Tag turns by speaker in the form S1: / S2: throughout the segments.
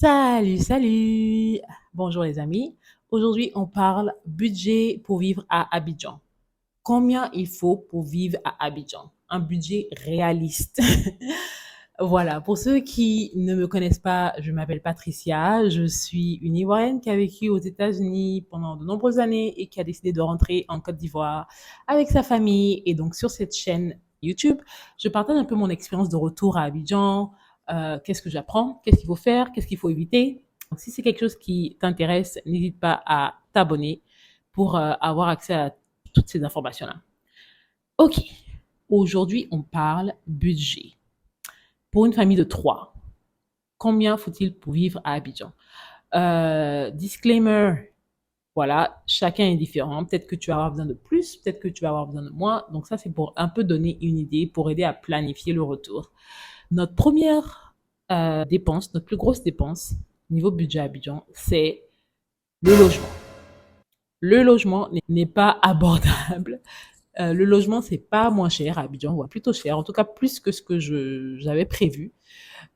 S1: Salut, salut! Bonjour les amis. Aujourd'hui, on parle budget pour vivre à Abidjan. Combien il faut pour vivre à Abidjan? Un budget réaliste. Voilà, pour ceux qui ne me connaissent pas, je m'appelle Patricia, je suis une Ivoirienne qui a vécu aux États-Unis pendant de nombreuses années et qui a décidé de rentrer en Côte d'Ivoire avec sa famille. Et donc sur cette chaîne YouTube, je partage un peu mon expérience de retour à Abidjan, qu'est-ce que j'apprends, qu'est-ce qu'il faut faire, qu'est-ce qu'il faut éviter. Donc si c'est quelque chose qui t'intéresse, n'hésite pas à t'abonner pour avoir accès à toutes ces informations-là. Ok, aujourd'hui on parle budget. Pour une famille de trois, combien faut-il pour vivre à Abidjan? Disclaimer, voilà, chacun est différent. Peut-être que tu vas avoir besoin de plus, peut-être que tu vas avoir besoin de moins. Donc ça, c'est pour un peu donner une idée, pour aider à planifier le retour. Notre première dépense, notre plus grosse dépense, niveau budget à Abidjan, c'est le logement. Le logement n'est pas abordable. Le logement, c'est pas moins cher à Abidjan, ou plutôt cher, en tout cas plus que ce que j'avais prévu.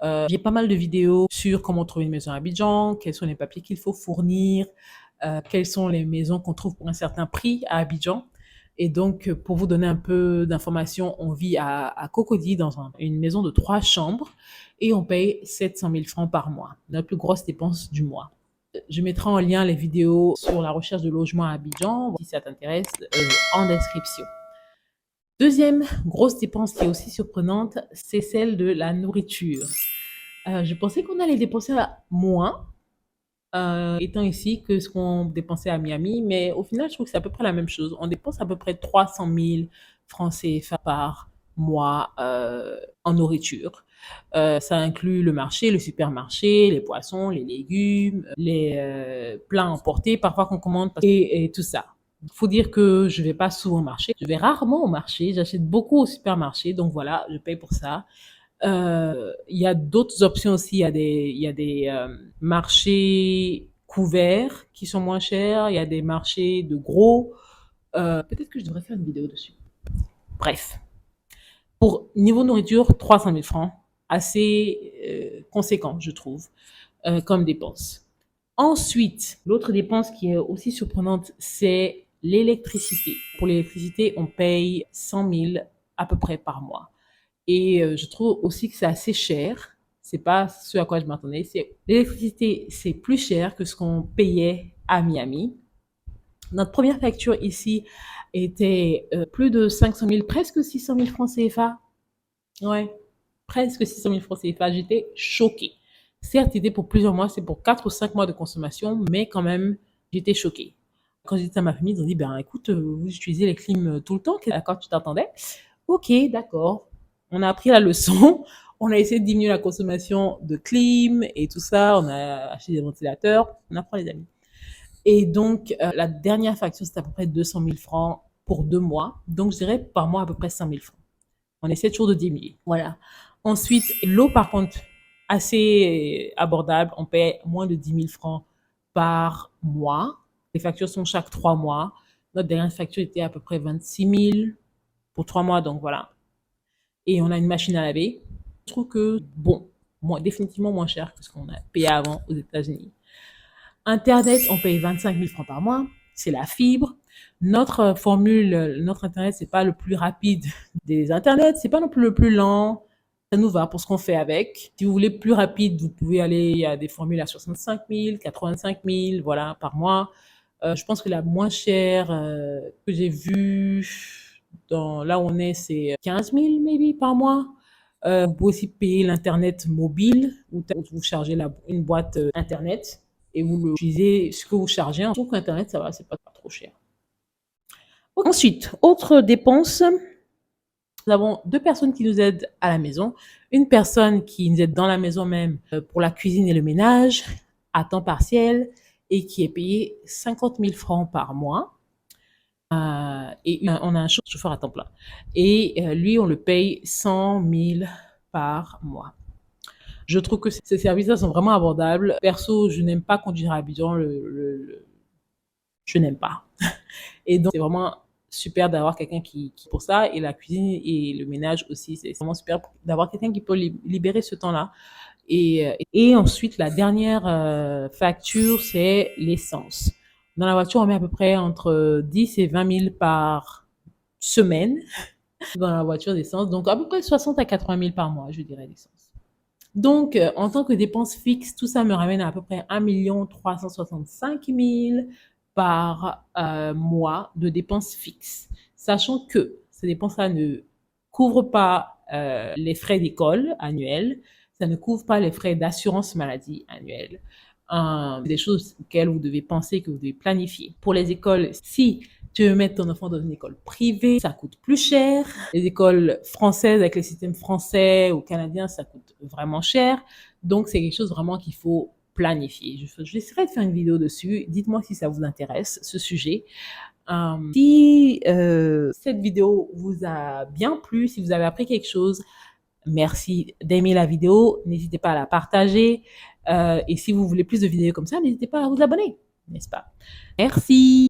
S1: J'ai pas mal de vidéos sur comment trouver une maison à Abidjan, quels sont les papiers qu'il faut fournir, quelles sont les maisons qu'on trouve pour un certain prix à Abidjan. Et donc, pour vous donner un peu d'informations, on vit à Cocody dans une maison de 3 chambres et on paye 700 000 francs par mois, notre plus grosse dépense du mois. Je mettrai en lien les vidéos sur la recherche de logement à Abidjan, si ça t'intéresse, en description. Deuxième grosse dépense qui est aussi surprenante, c'est celle de la nourriture. Je pensais qu'on allait dépenser moins, étant ici, que ce qu'on dépensait à Miami, mais au final, je trouve que c'est à peu près la même chose. On dépense à peu près 300 000 francs CFA par mois en nourriture. Ça inclut le marché, le supermarché, les poissons, les légumes, les plats emportés, parfois qu'on commande, et tout ça. Il faut dire que je vais pas souvent au marché. Je vais rarement au marché. J'achète beaucoup au supermarché. Donc voilà, je paye pour ça. Il y a d'autres options aussi. Il y a des marchés couverts qui sont moins chers. Il y a des marchés de gros. Peut-être que je devrais faire une vidéo dessus. Bref. Pour niveau nourriture, 300 000 francs. Assez conséquent, je trouve, comme dépense. Ensuite, l'autre dépense qui est aussi surprenante, c'est l'électricité. Pour l'électricité, on paye 100 000 à peu près par mois. Et je trouve aussi que c'est assez cher. C'est pas ce à quoi je m'attendais. L'électricité, c'est plus cher que ce qu'on payait à Miami. Notre première facture ici était plus de 500 000, presque 600 000 francs CFA. Ouais, presque 600 000 francs CFA. J'étais choquée. Certes, c'était pour plusieurs mois, c'est pour 4 ou 5 mois de consommation, mais quand même, j'étais choquée. Quand j'étais à ma famille, ils ont dit, ben écoute, vous utilisez les clims tout le temps, à quoi tu t'attendais? Ok, d'accord. On a appris la leçon. On a essayé de diminuer la consommation de clim et tout ça. On a acheté des ventilateurs. On apprend les amis. Et donc, la dernière facture, c'était à peu près 200 000 francs pour 2 mois. Donc, je dirais par mois à peu près 100 000 francs. On essaie toujours de diminuer. Voilà. Ensuite, l'eau, par contre, assez abordable. On paie moins de 10 000 francs par mois. Les factures sont chaque 3 mois. Notre dernière facture était à peu près 26 000 pour 3 mois. Donc, voilà. Et on a une machine à laver. Je trouve que, bon, définitivement moins cher que ce qu'on a payé avant aux États-Unis. Internet, on paye 25 000 francs par mois. C'est la fibre. Notre formule, notre Internet, c'est pas le plus rapide des Internets. C'est pas non plus le plus lent. Ça nous va pour ce qu'on fait avec. Si vous voulez plus rapide, vous pouvez aller à des formules à 65 000, 85 000, voilà, par mois. Je pense que la moins chère que j'ai vue là où on est, c'est 15 000 maybe par mois. Vous pouvez aussi payer l'internet mobile où vous chargez une boîte internet et vous l'utilisez ce que vous chargez. Je trouve qu'internet ça va, c'est pas trop cher. Ensuite, autre dépense, nous avons 2 personnes qui nous aident à la maison. Une personne qui nous aide dans la maison même pour la cuisine et le ménage à temps partiel et qui est payée 50 000 francs par mois. Et on a un chauffeur à temps plein. Et lui, on le paye 100 000 par mois. Je trouve que ces services-là sont vraiment abordables. Perso, je n'aime pas conduire à Abidjan. Je n'aime pas. Et donc, c'est vraiment super d'avoir quelqu'un qui pour ça. Et la cuisine et le ménage aussi, c'est vraiment super d'avoir quelqu'un qui peut libérer ce temps-là Et ensuite, la dernière facture, c'est l'essence. Dans la voiture, on met à peu près entre 10 et 20 000 par semaine dans la voiture d'essence. Donc, à peu près 60 à 80 000 par mois, je dirais, d'essence. Donc, en tant que dépense fixe, tout ça me ramène à peu près 1 365 000 par mois de dépenses fixes. Sachant que ces dépenses-là ne couvrent pas les frais d'école annuels, ça ne couvre pas les frais d'assurance maladie annuels. Des choses auxquelles vous devez penser, que vous devez planifier. Pour les écoles, si tu veux mettre ton enfant dans une école privée, ça coûte plus cher. Les écoles françaises avec les systèmes français ou canadiens, ça coûte vraiment cher. Donc, c'est quelque chose vraiment qu'il faut planifier. J'essaierai de faire une vidéo dessus. Dites-moi si ça vous intéresse, ce sujet. Si cette vidéo vous a bien plu, si vous avez appris quelque chose, merci d'aimer la vidéo. N'hésitez pas à la partager. Et si vous voulez plus de vidéos comme ça, n'hésitez pas à vous abonner, n'est-ce pas? Merci.